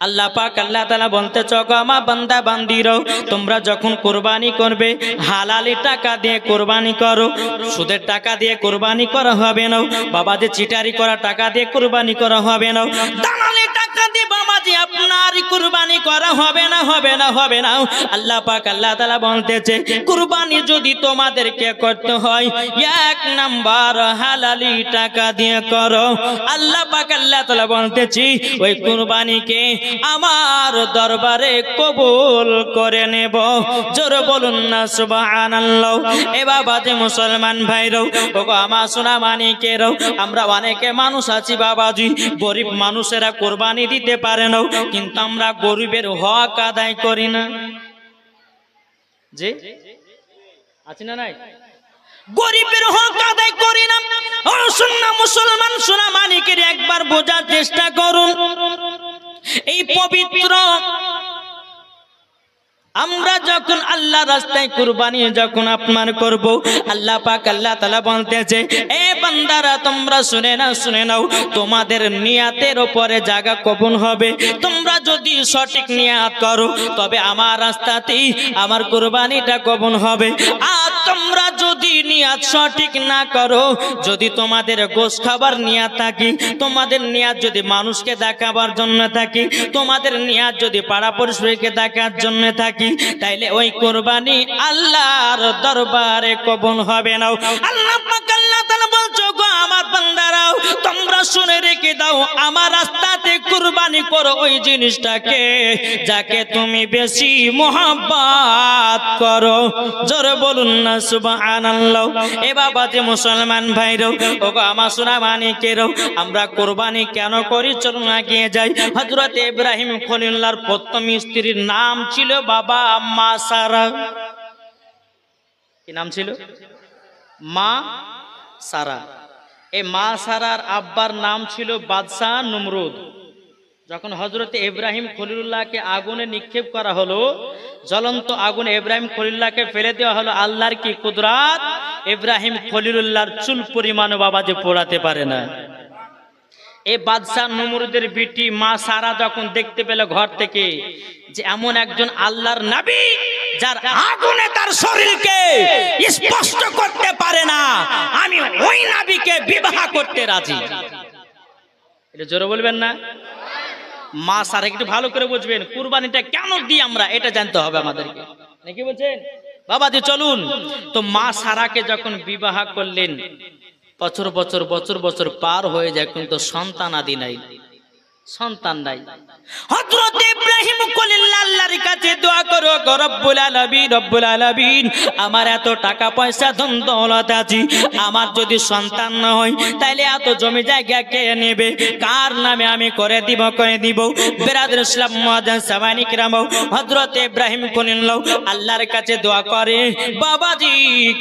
আল্লাহ পাক আল্লাহ তাআলা বলতে চোখ আমার বান্দা বান্দিরও তোমরা যখন কুরবানি করবে হালালি টাকা দিয়ে কুরবানি করো, সুদের টাকা দিয়ে কুরবানি করা হবে না বাবা, যে চিটারি করা টাকা দিয়ে কুরবানি করা হবে না, দালালি টাকা দিয়ে বাবা যে আপনার কুরবানি করা হবে না হবে না হবে না। আল্লাহ পাক আল্লাহ তাআলা বলতেছে কুরবানি যদি তোমাদেরকে করতে হয় এক নাম্বার হালালি টাকা দিয়ে করো। আল্লাহ পাক আল্লাহ তাআলা বলতেছি ওই কুরবানিকে আমার দরবারে কবুল করে নেব। জোরে বলুন না সুবহানাল্লাহ। এ বাবা যে মুসলমান ভাইরাও ওগো আমার সোনা মানিকেরাও, আমরা অনেকে মানুষ আছি বাবাজি, গরিব মানুষেরা কুরবানি দিতে পারে না, কিন্তু আমরা গরিবের হক আদায় করি না। জি আছে না নাই? গরিবের হক আদায় করি না। ও সুন্নাহ মুসলমান সোনা মানিকের একবার বোঝার চেষ্টা করুন। এই পবিত্র আমরা যখন আল্লাহ রাস্তায় কুরবানি যখন আপনার করব, আল্লাহ পাক আল্লাহ তাআলা বলতেছে এ বান্দারা তোমরা শুনে নাও তোমাদের নিয়াতের উপরে জায়গা কবুল হবে। তোমরা যদি সঠিক নিয়াত করো তবে আমার রাস্তাতেই আমার কুরবানিটা কবুল হবে। আর তোমরা যদি নিয়াত সঠিক না করো, যদি তোমাদের গোশত খাবার নিয়াত থাকে, তোমাদের নিয়াত যদি মানুষকে দেখাবার জন্য থাকে, তোমাদের নিয়াত যদি পাড়া পড়শিকে দেখার জন্য থাকে, তাইলে ওই কুরবানি আল্লাহর দরবারে কবুল হবে না। আল্লাহ পাক আল্লাহ তাআলা বলছো গো আমার বান্দারাও তোমরা শুনে রেখে দাও, আমার রাস্তাতে কুরবানি করো ওই জিনিসটাকে যাকে তুমি বেশি মোহাব্বত করো। জোরে বলুন না সুবহানাল্লাহ। এ বাবা যে মুসলমান ভাইরাও ওগো আমার সোনা মানিকেরাও, আমরা কুরবানি কেন করি চলুন এগিয়ে যাই। হযরত ইব্রাহিম খলিলুল্লাহর প্রথম স্ত্রীর নাম ছিল বাবা মা সারা। কি নাম ছিল? মা সারা। এই মা সারার আব্বার নাম ছিল বাদশাহ নমরুদ। যখন হযরত ইব্রাহিম খলিলুল্লাহকে আগুনে নিক্ষেপ করা হলো, জ্বলন্ত আগুনে ইব্রাহিম খলিলুল্লাহকে ফেলে দেওয়া হলো, আল্লাহর কি কুদরত, ইব্রাহিম খলিলুল্লাহর চুল পরিমাণ বাবা যে পোড়াতে পারে না। এই বাদশাহ নমরুদের বিটি মা সারা যখন দেখতে পেল ঘর থেকে যে এমন একজন আল্লাহর নবী যার আগুনে তার শরীরকে স্পষ্ট করতে পারে না, আমি ওই নবীকে বিবাহ করতে রাজি। এটা জোরে বলবেন না? মা সারা একটু ভালো করে বুঝবেন, কুরবানিটা কেন দিই আমরা এটা জানতে হবে আমাদেরকে, নাকি বলছেন বাবাজি? চলুন তো মা সারাকে যখন বিবাহ করলেন, বছর বছর বছর বছর পার হয়ে যায় কিন্তু সন্তান আদি নাই, সন্তান নাই। হযরত ইব্রাহিম খলিলুল্লাহ আল্লাহর কাছে দোয়া করো গো রব্বুল আলামিন, রব্বুল আলামিন আমার এত টাকা পয়সা ধন দৌলত আছে, আমার যদি সন্তান না হয় তাইলে এত জমি জায়গা কে নেবে, কার নামে আমি করে দিব বেরাদর ইসলাম মুআজ্জাজ সামানি কিরাম, হযরত ইব্রাহিম খলিলুল্লাহ আল্লাহর কাছে দোয়া করে বাবাজি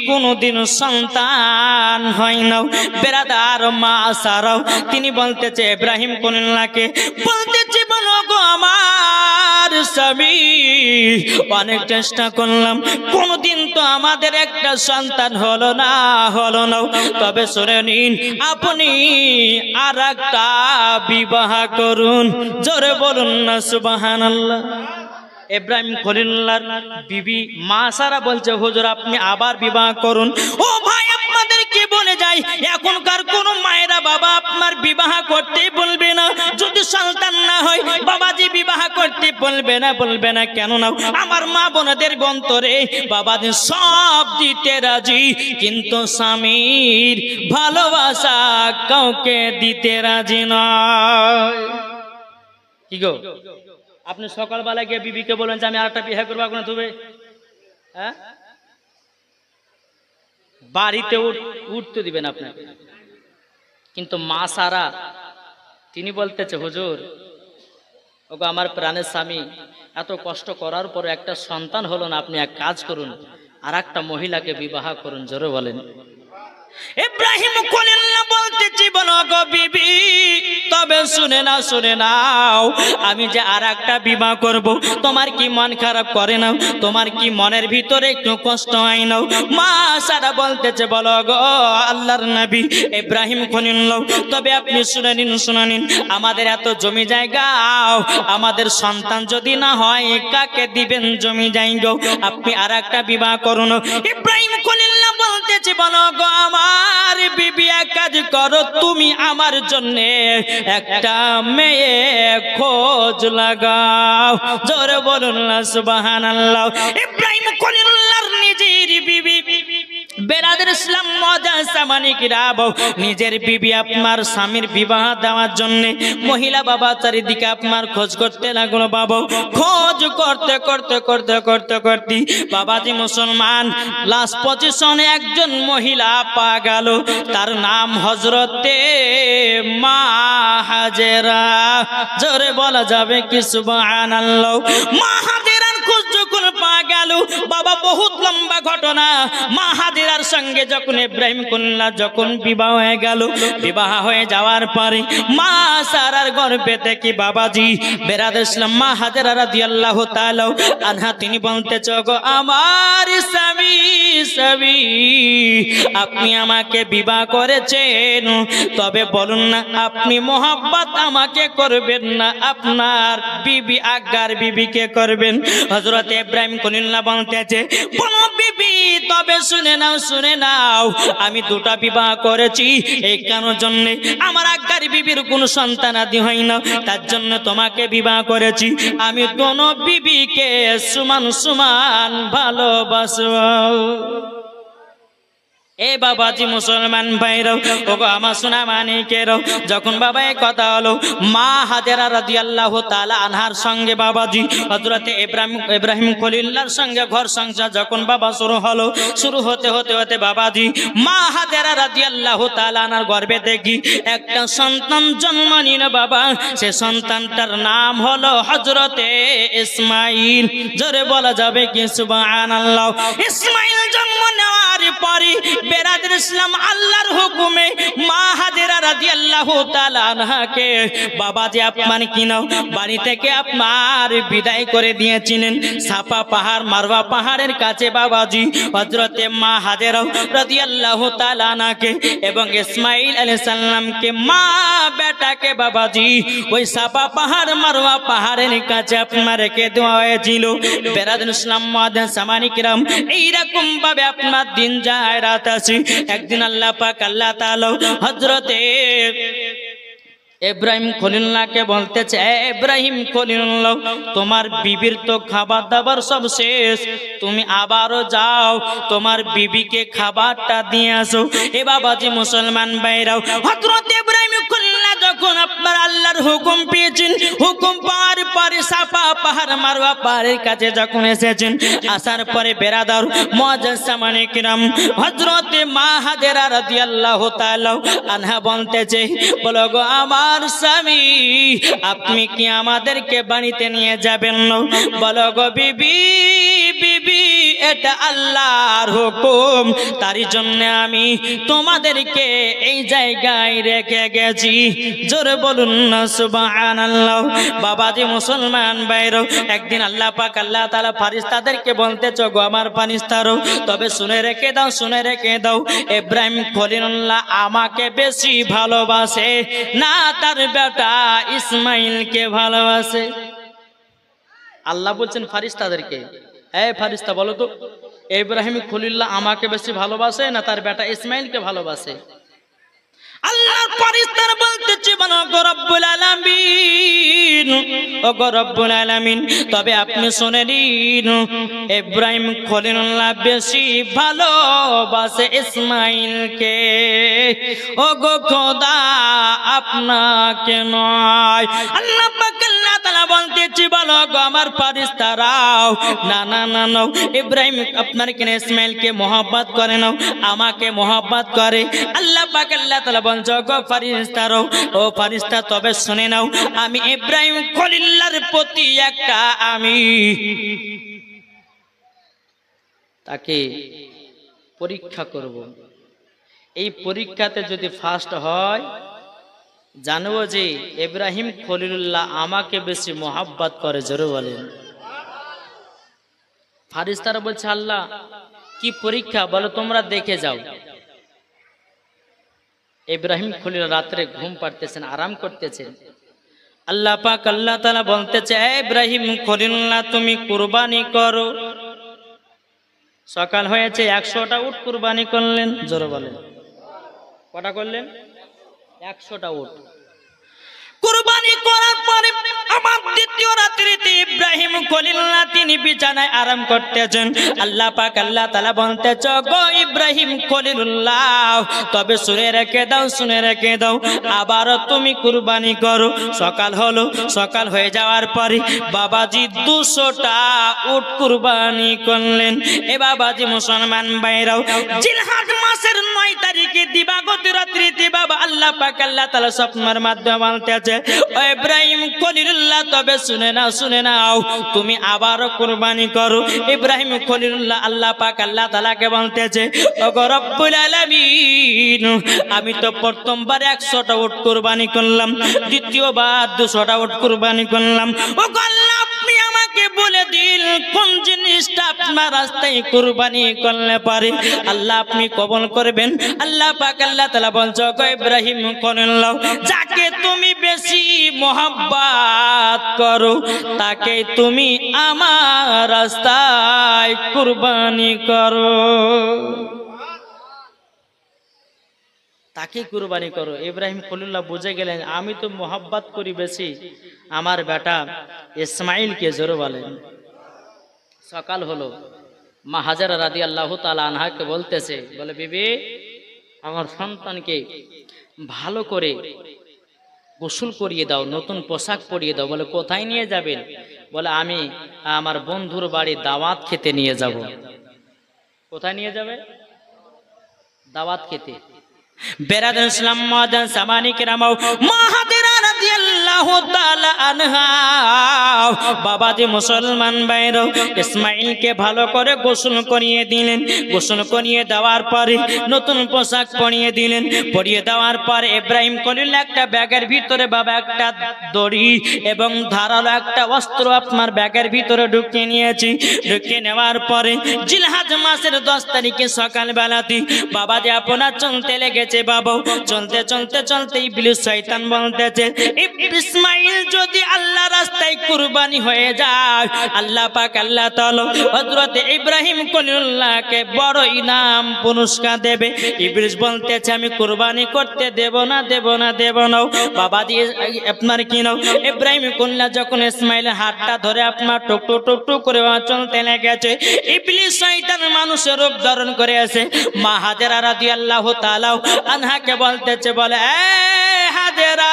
কোনদিন সন্তান হয় না। বেরাদার মা সারাও তিনি বলতেছে ইব্রাহিম খলিলুল্লাহকে বলতেছে বলো গো আমার স্বামী, অনেক চেষ্টা করলাম কোনদিন তো আমাদের একটা সন্তান হলো না, তবে শুনে নিন আপনি আর একটা বিবাহ করুন। জোরে বলুন না সুবহানাল্লাহ। ইব্রাহিম খলিলুল্লাহর বিবি মা সারা বলছে হুজুর আপনি আবার বিবাহ করুন। ও ভাই আপনাদেরকে বলে যাই, এখনকার কোন মায়েরা বাবা আপনার বিবাহ করতে বলবে না, যদি সন্তান না হয় বাবাজি বিবাহ করতে বলবে না কেন না? আমার মা বোনদের অন্তরে বাবাজি সব দিতে রাজি, কিন্তু স্বামীর ভালোবাসা কাউকে দিতে রাজি নয়। কি গো আপনি সকালবেলা গিয়ে বিবিকে বলেন যে আমি আরেকটা বিয়ে করবো, এখন তুমি হ্যাঁ বাড়িতে উঠতে দিবেন আপনাকে। কিন্তু মা সারা তিনি বলতেছে হুজুর ওগো আমার প্রাণের স্বামী, এত কষ্ট করার পর একটা সন্তান হলো না, আপনি এক কাজ করুন আর একটা মহিলাকে বিবাহ করুন। জোরে বলেন। ইব্রাহিম খলিলুল্লাহ বলতেছি, বলো গো বিবি, তবে শুনে নাও, আমি যে আর একটা বিবাহ করব, তোমার কি মন খারাপ করে না? তোমার কি মনের ভিতরে একটু কষ্ট হয় না? মা সারা বলতেছে, বলো গো আল্লাহর নবী ইব্রাহিম খলিলুল্লাহ, তবে আপনি শুনে নিন, আমাদের এত জমি জায়গা, আমাদের সন্তান যদি না হয় কাকে দিবেন জমি জায়গা? আপনি আর একটা বিবাহ করুন। ইব্রাহিম খলিলুল্লাহ বলতেছে, বলো গো আমার বিবি, এক কাজ করো, তুমি আমার জন্য একটা মেয়ে খোঁজ লাগাও। জোরে বলুন না সুবহানাল্লাহ। ইব্রাহিম খলিলুল্লাহর নিজের বিবি, বেরাদের ইসলাম মজাসামানিকরাব, নিজের বিবি আপনার স্বামীর বিবাহ দেওয়ার জন্য মহিলা বাবা চারিদিকে আপনার খোঁজ করতে লাগলো। বাবা খোঁজ করতে বাবাজি মুসলমান, লাস্ট পজিশনে একজন মহিলা পা গেল, তার নাম হযরতে মা হাজেরা। জোরে বলা যাবে কি সুবহানাল্লাহ। মা হাজেরার খোঁজ যখন পা গেল, বাবা বহুত লম্বা ঘটনা। মা হাজেরার সঙ্গে যখন ইব্রাহিম খলিলুল্লাহ যখন বিবাহ হয়ে গেল, বিবাহ হয়ে যাওয়ার পরে মা সারার গর্ভে থেকে বাবাজি বেরাদ ইসলাম মা হাজেরা রাদিয়াল্লাহু তাআলা আনহা তিনি বলতেছে, গো আমার স্বামী, আপনি আমাকে বিবাহ করেছেন, তবে বলুন না আপনি মোহাব্বত আমাকে করবেন না আপনার বিবি আগার বিবিকে করবেন? হযরত ইব্রাহিম খলিলুল্লাহ বলতেছে, বলো বিবি, তবে শুনে নাও, আমি দুটা বিবাহ করেছি, এই কারণের জন্য আমার আগার বিবির কোনো সন্তান আদি হয় না, তার জন্য তোমাকে বিবাহ করেছি। আমি দোনো বিবিকে সমান ভালোবাসবো। এ বাবাজি মুসলমান ভাইরাও, ওগো আমার সোনা মানিকেরাও, যখন বাবা এই কথা হলো, মা হাজেরা রাদিয়াল্লাহু তাআলা আনহার সঙ্গে বাবাজি হযরতে ইব্রাহিম খলিলুল্লাহর সঙ্গে ঘর সংসার যখন বাবা শুরু হতে বাবাজি মা হাজেরা রাদিয়াল্লাহু তাআলা আনহার গর্ভে দেখি একটা সন্তান জন্ম নিল বাবা। সে সন্তানটার নাম হলো হযরতে ইসমাইল। জোরে বলা যাবে কি সুবহানাল্লাহ। ইসমাইল জন্ম নেওয়ার পরে বেরাদের ইসলাম আল্লাহর হুকুমে মা হাজেরা রাদিয়াল্লাহু তাআলা আনহাকে বাবাজি আপনার কিনাও বাড়ি থেকে আপনার বিদায় করে দিয়েছিলেন সাফা পাহাড় মারওয়া পাহাড়ের কাছে বাবাজি হযরতে মা হাজেরা রাদিয়াল্লাহু তাআলা আনহাকে এবং ইসমাইল আলাইহিস সালামকে মা বেটাকে বাবাজি ওই সাফা পাহাড় মারওয়া পাহাড়ের কাছে আপনার রেখে দেওয়া হয়েছিল। বেরাদের ইসলাম সামানিকরাম, এইরকম ভাবে আপনার দিন যায় রাত আছে। একদিন আল্লাহ পাক আল্লাহ তাআলা হযরতে ইব্রাহিম খলিলুল্লাহকে বলতেছে, ইব্রাহিম খলিলুল্লাহ, তোমার বিবির তো খাবার দাবার সব শেষ, তুমি আবারও যাও তোমার বিবিকে খাবারটা দিয়ে আসো। এ বাবাজি মুসলমান ভাইরাও, হযরত ইব্রাহিম খলিলুল্লাহ যখন আপনার আল্লাহর হুকুম পেয়েছেন, হুকুম পাওয়ার পরে সাফা পাহাড় মারওয়া পাহাড়ের কাছে যখন এসেছেন, আসার পরে বেরাদার মুআজ্জাসামানে কিরাম হযরতে মা হাজেরা রাদিয়াল্লাহু তাআলা আনহা বলতেছে, বলো গো আমার স্বামী, আপনি কি আমাদেরকে বাড়িতে নিয়ে যাবেন না? বলো গো বিবি, এটা আল্লাহর হুকুম, তারই জন্য আমি তোমাদেরকে এই জায়গায় রেখে গেছি। জোরে বলুন না সুবহানাল্লাহ। বাবাজি মুসলমান ভাইরা, একদিন আল্লাহ পাক আল্লাহ তাআলা ফেরেশতাদেরকে বলতেছে, গো আমার ফেরেশতারা, তবে শুনে রেখে দাও, ইব্রাহিম খলিলুল্লাহ আমাকে বেশি ভালোবাসে না তার বেটা ইসমাইলকে ভালোবাসে? আল্লাহ বলছেন ফেরেশতাদেরকে, এই ফেরেশতা বলো তো, ইব্রাহিম খলিলুল্লাহ আমাকে বেশি ভালোবাসে না তার বেটা ইসমাইলকে ভালোবাসে? আল্লাহর ফেরেশতারা বলতেছে, বলো গো রব্বুল আলামিন, ও গো রব্বুল আলামিন, তবে আপনি শুনে নিন, ইব্রাহিম খলিলুল্লাহ বেশি ভালোবাসে ইসমাইলকে। ও গো খোদা, আপনাকে নয়। আল্লাহ পাক আল্লাহ তাআলা বলতেছে, বলো গো আমার ফেরেশতারাও, না, ইব্রাহিম আপনার কেন ইসমাইলকে মহব্বত করে না, আমাকে মহব্বত করে। আল্লাহ পাক আল্লাহ তাআলা বলছে, গো ফেরেশতারাও, ও ফেরেশতা তবে শুনে নাও, আমি ইব্রাহিম খলিলুল্লাহর প্রতি একটা আমি তাকে পরীক্ষা করব। এই পরীক্ষাতে যদি ফার্স্ট হয়, জানবো যে ইব্রাহিম খলিলুল্লাহ আমাকে বেশি মোহাব্বত করে। জোরে বলেন। ফারিস্তারা বলছে, আল্লাহ কি পরীক্ষা বলো, তোমরা দেখে যাও। ইব্রাহিম খলিল রাত্রে ঘুম পাড়তেছেন, আরাম করতেছেন। আল্লাহ পাক আল্লাহ তাআলা বলতেছে, ইব্রাহিম খলিলুল্লাহ তুমি কুরবানি করো। সকাল হয়েছে, 100টা উট কুরবানি করলেন। জোরে বলেন। কটা করলেন? 100টা উট কুরবানি করার পরে আমার দ্বিতীয় রাত্রিতে ইব্রাহিম খলিলুল্লাহ তিনি বিছানায় আরাম করতেছেন। আল্লাহ পাক আল্লাহ তাআলা বলতেছে, গো ইব্রাহিম খলিলুল্লাহ তবে শুনে রেখে দাও, শুনে রেখে দাও, আবার তুমি কুরবানি করো। সকাল হলো, সকাল হয়ে যাওয়ার পরে বাবাজি 200টা উট কুরবানি করলেন। এ বাবাজি মুসলমান ভাইরাও, জিলহজ মাসের 9 তারিখে দিবাগত রাত্রিতে বাবা আল্লাহ পাক আল্লাহ তাআলা স্বপ্নের মাধ্যমে বলতেছে, ও ইব্রাহিম খলিলুল্লাহ তবে শুনে নাও, শুনে নাও, তুমি আবারও কুরবানি করো। ইব্রাহিম খলিলুল্লাহ আল্লাহ পাক আল্লাহ তাআলাকে বলতেছে, ওগো রব্বুল আলামিন আমি তো প্রথমবার 100টা উট কুরবানি করলাম, দ্বিতীয়বার 200টা উট কুরবানি করলাম। ওগো আল্লাহ আপনি আমাকে বলে দিন কোন জিনিসটা আপনার রাস্তায় কুরবানি করলে পারে আল্লাহ আপনি কবুল করবেন। আল্লাহ পাক আল্লাহ তাআলা বলছে, ওগো ইব্রাহিম খলিলুল্লাহ যাকে তুমি বেশি মোহাব্বত করো তাকে তুমি আমার রাস্তায় কুরবানি করো, তাকে কুরবানি করো। ইব্রাহিম খলিলুল্লাহ বুঝে গেলেন আমি তো মোহাব্বত করি বেশি আমার বেটা ইসমাইলকে। জোরে বলেন। সকাল হলো, মা হাজারা রাদিয়াল্লাহু তাআলা আনহাকে বলতেছে, বলে বিবি আমার সন্তানকে ভালো করে গোসল করিয়ে দাও, নতুন পোশাক পরিয়ে দাও। বলে কোথায় নিয়ে যাবেন? বলে আমি আমার বন্ধুর বাড়ি দাওয়াত খেতে নিয়ে যাব। কোথায় নিয়ে যাবে? দাওয়াত খেতে। বেরাদার ইসলাম মাদান সামানি কেরামাও মা হাজারা রাদিয়াল্লাহু তাআলা আনহা বাবাজি মুসলমান ভাইরা ইসমাইলকে ভালো করে গোসল করিয়ে দিলেন। গোসল করিয়ে দেওয়ার পরে নতুন পোশাক পরিয়ে দিলেন। পরিয়ে দেওয়ার পরে ইব্রাহিম খলিলুল্লাহ একটা ব্যাগের ভিতরে বাবা একটা দড়ি এবং ধারালো একটা অস্ত্র আপনার ব্যাগের ভিতরে ঢুকিয়ে নিয়েছি। ঢুকিয়ে নেওয়ার পরে জিলহজ মাসের 10 তারিখে সকালবেলাতে বাবাজি আপনার চলতে লেগেছে। বাবা চলতে চলতে চলতে ইবলিস শয়তান বলতেছে, ইসমাইল যদি আল্লাহ রাস্তায় কুরবানি হয়ে যায় আল্লাহ পাক আল্লাহ তাআলা হযরত ইব্রাহিম খলিলুল্লাহকে বড় ইনাম পুরস্কার দেবে। ইবলিস বলতেছে আমি কুরবানি করতে দেব না, দেব না, দেব না। বাবা দিয়ে আপনার কি নাও ইব্রাহিম খলিলুল্লাহ যখন ইসমাইলের হাতটা ধরে আপনার টুক টুক টুক টুক করে চলতে লেগেছে, ইবলিস শয়তান মানুষের রূপ ধারণ করে আছে। মা হাজারা রাদিয়াল্লাহু তাআলা আনহাকে বলতেছে, বলে হাজারা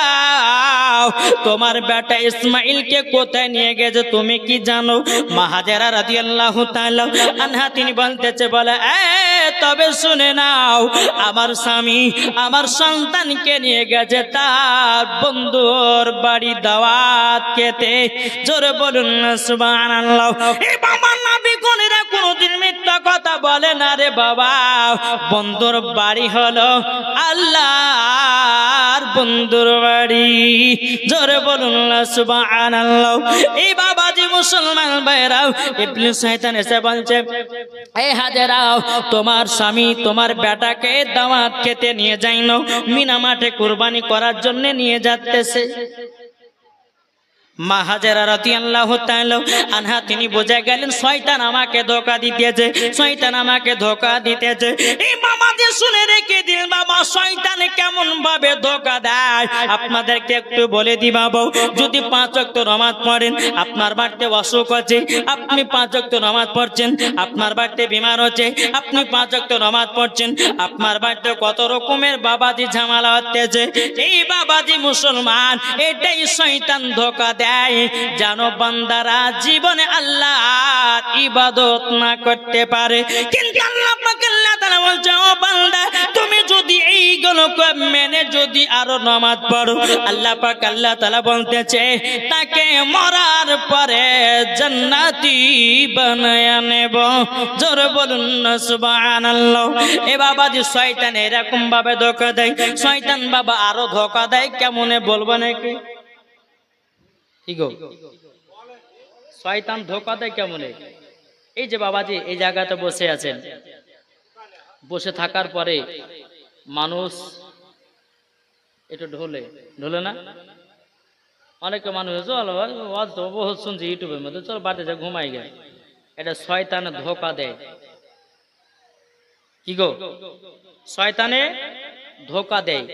তোমার বেটা ইসমাইলকে কোথায় নিয়ে গেছে তুমি কি জানো? মা হাজারা রাদিয়াল্লাহু তাআলা আনহা তিনি বলতেছে, বলে তবে শুনে নাও আমার স্বামী আমার সন্তানকে নিয়ে গেছে তার বন্ধুর বাড়ি দাওয়াত খেতে। জোরে বলুন না সুবহানাল্লাহ। এই বাবা নবী কোনেরা কোনদিন মিথ্যা কথা বলে না রে বাবা। বন্ধুর বাড়ি হলো আল্লাহর বন্ধুর বাড়ি। জোরে বলুন না সুবহানাল্লাহ। এই বাবাজি মুসলমান ভাইরাও ইবলিস শয়তান এসে বলছে, এই হাজারা তোমার স্বামী তোমার বেটাকে দাওয়াত খেতে নিয়ে যাইনো, মিনা মাঠে কুরবানি করার জন্য নিয়ে যাচ্ছে। মা হাজারা রাদিয়াল্লাহু তাআলা আনহা তিনি বুঝে গেলেন শয়তান আমাকে ধোঁকা দিতেছে, শয়তান আমাকে ধোঁকা দিতেছে। এই মামাজি শুনে রেখে দিন বাবা শয়তান কেমন ভাবে ধোঁকা দেয় আপনাদেরকে একটু বলে দি বাবা। যদি 5 ওয়াক্ত নামাজ পড়েন, আপনার বাড়িতে অসুখ আছে, আপনি 5 ওয়াক্ত নামাজ পড়ছেন, আপনার বাড়িতে বিমার হচ্ছে, আপনি 5 ওয়াক্ত নামাজ পড়ছেন, আপনার বাড়িতে কত রকমের বাবাজি ঝামেলা হচ্ছে। এই বাবাজি মুসলমান এটাই শয়তান ধোঁকা জানো বান্দারা জীবনে আল্লাহর ইবাদত না করতে পারে, কিন্তু আল্লাহ পাক আল্লাহ তাআলা বলছে ও বান্দা তুমি যদি এই গুলোকে মেনে যদি আরো নামাজ পড়ো, আল্লাহ পাক আল্লাহ তাআলা বলতেছে তাকে মরার পরে জান্নাতি বানায়া নেব। জোরে বলুন না সুবহানাল্লাহ। এ বাবাজি শয়তান এরকম ভাবে ধোঁকা দেয়, শয়তান বাবা আরো ধোঁকা দেয় কেমনে বলবো নাকি? কি গো, শয়তান ধোঁকা দেয় কেমনে? এই যে বাবাজি এই জায়গাতে বসে আছেন, বসে থাকার পরে মানুষ একটু ঢোলে না, অনেকে মানুষ বহুত শুনছি ইউটিউবের মধ্যে, চল বাড়িতে যা ঘুমাই গে, এটা শয়তানে ধোঁকা দেয়। কি গো, শয়তানে ধোঁকা দেয়।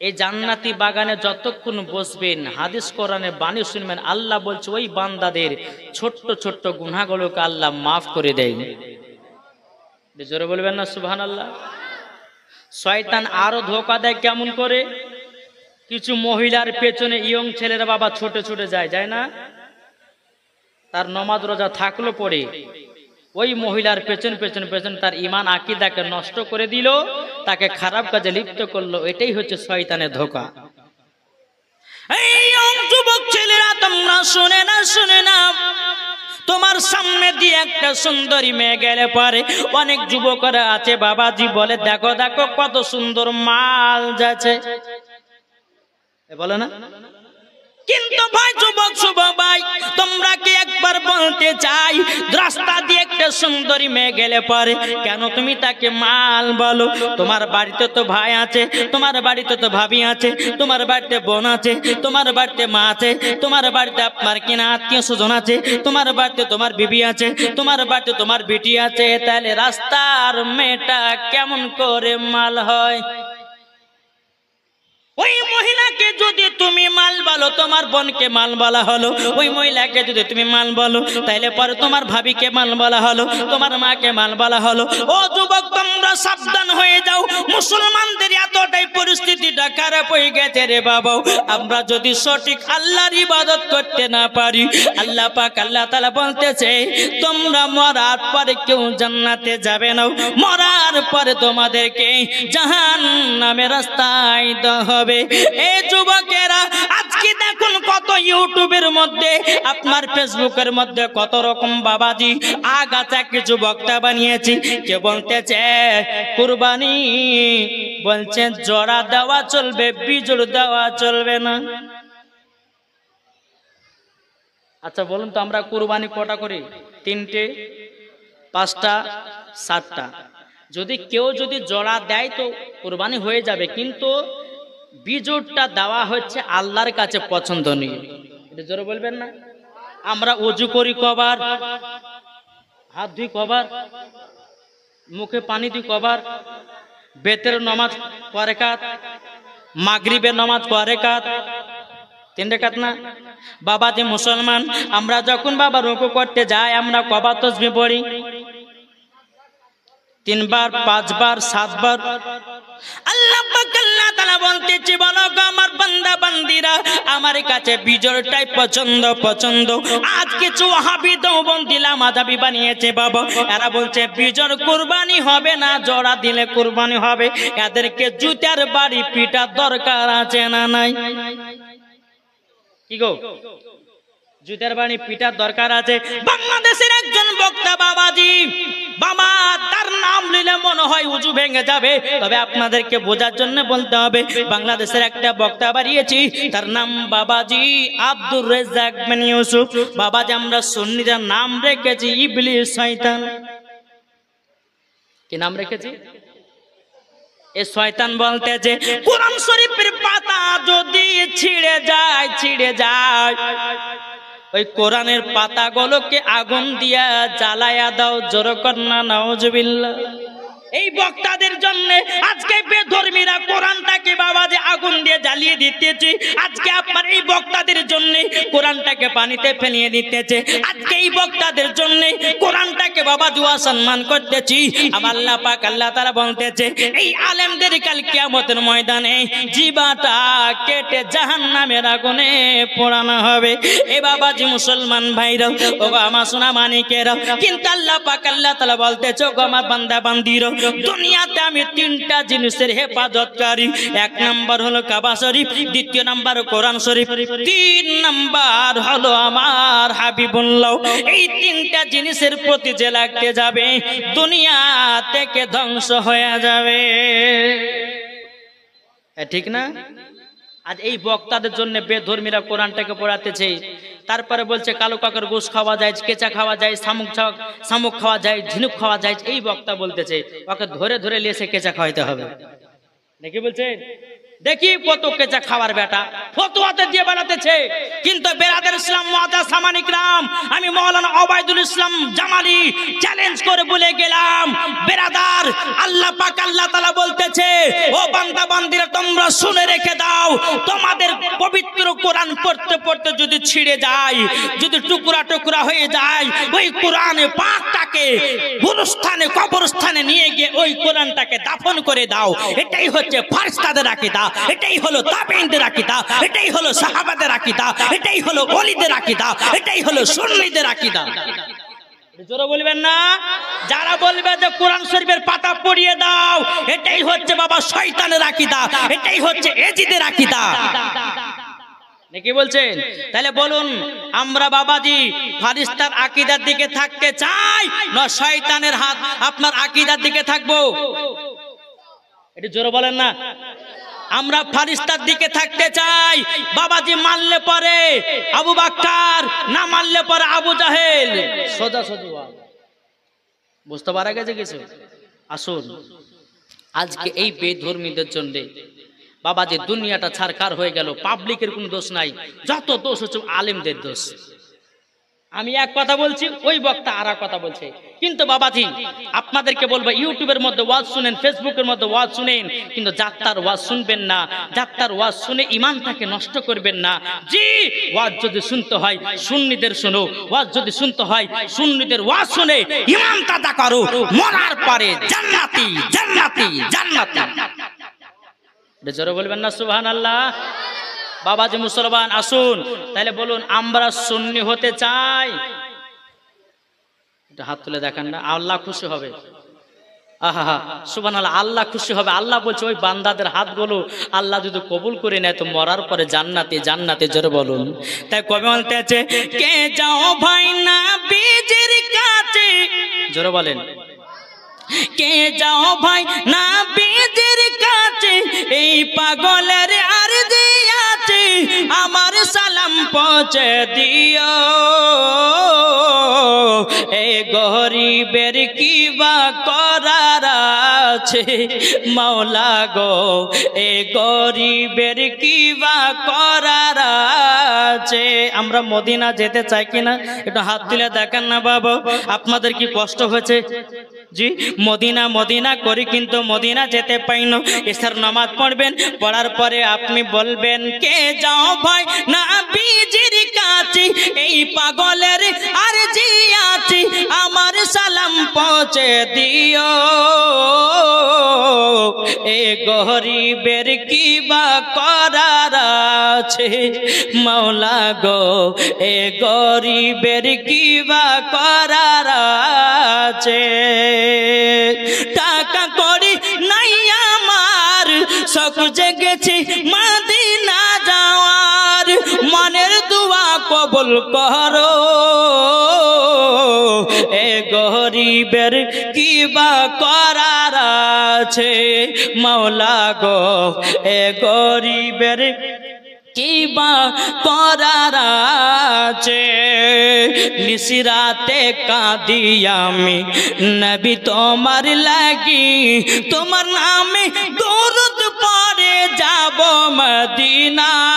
এই জান্নাতি বাগানে যতক্ষণ বসবেন, হাদিস কোরআনে বাণী শুনবেন, আল্লাহ বলছে ওই বান্দাদের ছোট্ট ছোট্ট গুনাহগুলোকে আল্লাহ মাফ করে দেয়। জোরে বলবেন না সুবহানাল্লাহ। শয়তান আরো ধোঁকা দেয় কেমন করে? কিছু মহিলার পেছনে ইয়ং ছেলেরা বাবা ছোটে ছোটে যায় না, তার নমাজ রোজা থাকলো পড়ে, ওই মহিলার পেছন পেছন পেছন তার ঈমান আকীদাকে নষ্ট করে দিল, তাকে খারাপ কাজে লিপ্ত করলো। এটাই হচ্ছে শয়তানের ধোঁকা। এই যুবক ছেলেরা তোমরা শুনে না, তোমার সামনে দিয়ে একটা সুন্দরী মেয়ে গেলে পরে অনেক যুবকরা আছে বাবাজি বলে দেখো দেখো কত সুন্দর মাল যাচ্ছে, বলে না? কিন্তু ভাই যুবক ভাই, তোমরা কি একবার বলতে চাই রাস্তা দিয়ে একটা সুন্দরী মেয়ে গেলে পরে কেন তুমি তাকে মাল বলো? তোমার বাড়িতে তো ভাই আছে, তোমার বাড়িতে তো ভাবি আছে, তোমার বাড়িতে বোন আছে, তোমার বাড়িতে মা আছে, তোমার বাড়িতে আপনার কিনা আত্মীয় স্বজন আছে, তোমার বাড়িতে তোমার বিবি আছে, তোমার বাড়িতে তোমার বেটি আছে, তাহলে রাস্তার মেয়েটা কেমন করে মাল হয়? ওই মহিলাকে যদি তুমি মাল বলো, তোমার বোনকে মাল বলা হলো। ওই মহিলাকে যদি তুমি মাল বলো, তাইলে পরে তোমার ভাবিকে মাল বলা হলো, তোমার মাকে মাল বলা হলো। ও যুবক তোমরা সাবধান হয়ে যাও, মুসলমানদের এতটাই পরিস্থিতিটা খারাপ হয়ে গেছে রে বাবা। আমরা যদি সঠিক আল্লাহর ইবাদত করতে না পারি, আল্লাহ পাক আল্লাহ তাআলা বলতেছে তোমরা মরার পরে কেউ জান্নাতে যাবে না, মরার পরে তোমাদেরকে জাহান্নামের রাস্তায় দেওয়া হবে। এই যুবকেরা আজকে দেখুন কত ইউটিউবের মধ্যে, আপনার ফেসবুকের মধ্যে কত রকম বাবাজি আগাছা কিছু বক্তা বানিয়েছি। কে বলতেছে কুরবানি, বলছে জোড়া দেওয়া চলবে, বিজোড় দেওয়া চলবে না। আচ্ছা বলুন তো আমরা কুরবানি কটা করি? 3টে, 5টা, 7টা। যদি কেউ যদি জোড়া দেয় তো কুরবানি হয়ে যাবে, কিন্তু বিজোড়টা দেওয়া হচ্ছে আল্লাহর কাছে পছন্দনীয়। এটা জোরে বলবেন না? আমরা ওযু করি কবার, হাত ধুই কবার, মুখে পানি দিই কবার, বেতের নামাজ কয় রাকাত, মাগরিবের নামাজ কয় রাকাত? 3 রাকাত না? বাবাজি মুসলমান, আমরা যখন বাবা রুকু করতে যাই আমরা কবার তাসবিহ পড়ি? 3 বার, 5 বার, 7 বার। আল্লাহ পাক আল্লাহ তাআলা বলতেছে বলো গো আমার বান্দা বান্দিরা, আমার কাছে বিজোড়টাই পছন্দ। আজ কিছু ওয়াহাবি দেওবন্দি মাযহাবি বানিয়েছে বাবা, এরা বলছে বিজোড় কুরবানি হবে না, জোড়া দিলে কুরবানি হবে। এদেরকে জুতার বাড়ি পিটার দরকার আছে না নাই? কি গো, জুতার বাড়ি পিটার দরকার আছে। বাংলাদেশের একজন বক্তা বাবাজি, বাবা তার নাম নিলে মনে হয় উজু ভেঙে যাবে, তবে আপনাদেরকে বোঝার জন্য বলতে হবে। বাংলাদেশের একটা বক্তা বাড়িয়েছি, তার নাম বাবাজি আব্দুর রাজ্জাক বিন ইউসুফ। বাবাজি আমরা সুন্নিরা নাম রেখেছি ইবলিস শয়তান। কি নাম রেখেছি? এ শয়তান বলতেছে কোরআন শরীফের পাতা যদি ছিঁড়ে যায় ওই কোরআনের পাতাগুলোকে আগুন দিয়া জ্বালায়া দাও। জোরে কর না নাউজুবিল্লাহ। এই বক্তাদের জন্য আজকে বেধর্মীরা কোরআনটাকে বাবাজি আগুন দিয়ে জ্বালিয়ে দিতেছে। আজকে আপনার এই বক্তাদের জন্য কোরআনটাকে পানিতে ফেলিয়ে দিতেছে। আজকে এই বক্তাদের জন্য কোরআনটাকে বাবাজি অসম্মান করতেছি। আবার আল্লাহ পাক আল্লাহ তাআলা বলতেছে এই আলেমদের কাল কিয়ামতের ময়দানে জিবাটা কেটে জাহান্নামের আগুনে পোড়ানো হবে। এ বাবাজি মুসলমান ভাইরা, ও আমার সোনা মানিকেরা, কিন্তু আল্লাহ পাক আল্লাহ তাআলা বলতেছে গো আমার বান্দা বান্দিরা, দুনিয়াতে আমি তিনটা জিনিসের হেফাজতকারী। এক নাম্বার হলো কাবা শরীফ, দ্বিতীয় নাম্বার কোরআন শরীফ, তিন নাম্বার হলো আমার হাবিবুল্লাহ। এই তিনটা জিনিসের প্রতি যে লাগতে যাবে দুনিয়া থেকে ধ্বংস হয়ে যাবে। ঠিক না? আজ এই বক্তাদের জন্য বেধর্মীরা কোরআনটাকে পড়াতেছে, তারপরে বলছে কালো কাকের গোশ খাওয়া যায়, কেঁচা খাওয়া যায়, শামুক খাওয়া যায়, ঝিনুক খাওয়া যায়। এই বক্তা বলতেছে ওকে ধরে ধরে লিয়ে কেঁচা খাওয়াইতে হবে নাকি বলছে? দেখি কত কেঁচা খাওয়ার বেটা ফতোয়াতে দিয়ে বেড়াতেছে। কিন্তু বেরাদের ইসলাম মুআজ্জাজ সামানিক রাম, আমি মাওলানা ওবায়দুল ইসলাম জামালি চ্যালেঞ্জ করে বলে গেলাম, বেরাদার আল্লাহ পাক আল্লাহ তাআলা বলতেছে, ও বান্দা বান্দিরা তোমরা শুনে রেখে দাও, তোমাদের পবিত্র কোরআন পড়তে পড়তে যদি ছিঁড়ে যায়, যদি টুকরা টুকরা হয়ে যায়, ওই কোরআনে পাকটাকে গুরুস্থানে কবরস্থানে নিয়ে গিয়ে ওই কোরআনটাকে দাফন করে দাও। এটাই হচ্ছে ফারিস্তাদের আকীদা, এটাই হলো তাবেঈনদের আকীদা, এটাই হলো সাহাবাদের আকীদা, এটাই হলো ওলিদের আকীদা, এটাই হলো সুন্নিদের আকীদা। জোরে বলবেন না? যারা বলবে যে কোরআন শরীফের পাতা পড়িয়ে দাও, এটাই হচ্ছে বাবা শয়তানের আকীদা, এটাই হচ্ছে এজিদের আকীদা নাকি বলছেন? তাহলে বলুন আমরা বাবাজি ফারিস্তার আকীদার দিকে থাকতে চাই না শয়তানের হাত আপনার আকীদার দিকে থাকবো? এটা জোরে বলেন না। আমরা ফারিস্তার দিকে থাকতে চাই। বাবাজি মানলে পরে আবু বকর, না মানলে পরে আবু জাহেল। সোজা সোজা বুঝতে পারা গেছে কিছু? আসুন আজকে এই বেধর্মীদের জন্য বাবাজি দুনিয়াটা ছারখার হয়ে গেল। পাবলিকের কোনো দোষ নাই, যত দোষ হচ্ছে আলেমদের দোষ। আমি এক কথা বলছি, ওই বক্তা আর এক কথা বলছে। কিন্তু বাবাজি আপনাদেরকে বলবো, ইউটিউবের মধ্যে ওয়াজ শুনেন, ফেসবুকের মধ্যে ওয়াজ শুনেন, কিন্তু যাত্রার ওয়াজ শুনবেন না। যাত্রার ওয়াজ শুনে ইমানটাকে নষ্ট করবেন না। জি, ওয়াজ যদি শুনতে হয় সুন্নিদের শোনো, ওয়াজ যদি শুনতে হয় সুন্নিদের ওয়াজ শুনে ইমান তাজা করো, মরার পরে জান্নাতি জান্নাতি জান্নাতি। জোরে বলবেন না সুবহানাল্লাহ? বাবাজি মুসলমান আসুন তাহলে বলুন আমরা সুন্নি হতে চাই? এটা হাত তুলে দেখান না, আল্লাহ খুশি হবে। আহা সুবহানাল্লাহ, আল্লাহ খুশি হবে। আল্লাহ বলছে ওই বান্দাদের হাতগুলো আল্লাহ যদি কবুল করে নেয় তো মরার পরে জান্নাতে জান্নাতে। জোরে বলুন। তাই কবে বলতে আছে, কে যাও ভাই না বীজের কাছে। জোরে বলেন, কে যাও ভাই না বীজের কাছে, এই পাগলের আরজি আছে, আমার সালাম পৌঁছে দিও। এই গরিবের কি বা করার আছে মাওলা গো, এই গরিবের কি বা করার আছে। আমরা মদিনা যেতে চাই কিনা একটু হাত তুলে দেখেন না বাবা। আপনাদের কি কষ্ট হয়েছে? জি, মদিনা মদিনা করি কিন্তু মদিনা যেতে পাই না। এসার নামাজ পড়বেন, পড়ার পরে আপনি বলবেন, কে যাও ভাই না বীজের কাছে, এই পাগলের আরজি আছে, আমার সালাম পৌঁছে দিও। এ গরিবের কি বা করার আছে মাওলা গো, এ গরিবের কি বা করার আছে। টাকা করি নাই আমার, শখ জেগেছে মদিনা যাওয়ার, মনের দোয়া কবুল করো। এ গরিবের কি বা করার আছে মাওলা গো, এ গরিবের কি বা করার আছে। নিশিরাতে কাঁদি আমি নবী তোমার লাগি, তোমার নামে দরুদ পড়ে যাব মদিনায়,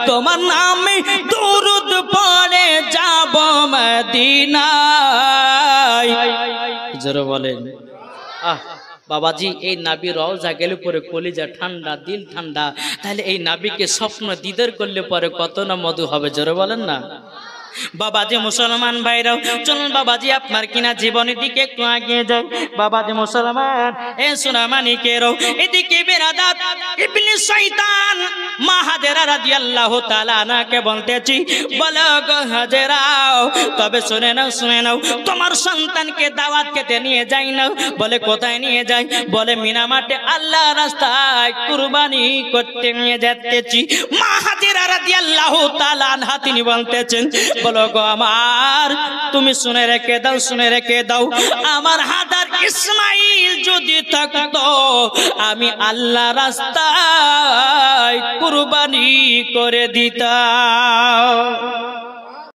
তোমার নামে দরুদ পড়ে যাব মদিনায়। জোরে বলেন আহ বাবাজি। এই নাবি রওজা গেলে পরে কলিজা ঠান্ডা, দিল ঠান্ডা। তাহলে এই নাবিকে স্বপ্ন দিদার করলে পরে কত না মধু হবে। জোরে বলেন না। বাবাজি মুসলমান ভাইরাও চলুন বাবাজি আপনার কিনা জীবনের দিকে একটু এগিয়ে যায়। বাবাজি মুসলমান এ সোনামানিকেরও এদিকে বেরাদাত ইবলিস শয়তান মা হাজেরা রাদিয়াল্লাহু তাআলা আনহাকে বলতেছি, বলো গো হাজেরাও, তবে শুনে নাও তোমার সন্তানকে দাওয়াত খেতে নিয়ে যাই না। বলে কোথায় নিয়ে যাই? বলে মিনা মাঠে আল্লাহ রাস্তায় কুরবানি করতে নিয়ে যাচ্তেছি। মা হাজেরা রাদিয়াল্লাহু তাআলা আনহা তিনি বলতেছেন, বলো গো আমার, তুমি শুনে রেখে দাও, আমার হাজার ইসমাইল যদি থাকতো আমি আল্লাহ রাস্তায় কুরবানি করে দিতাম।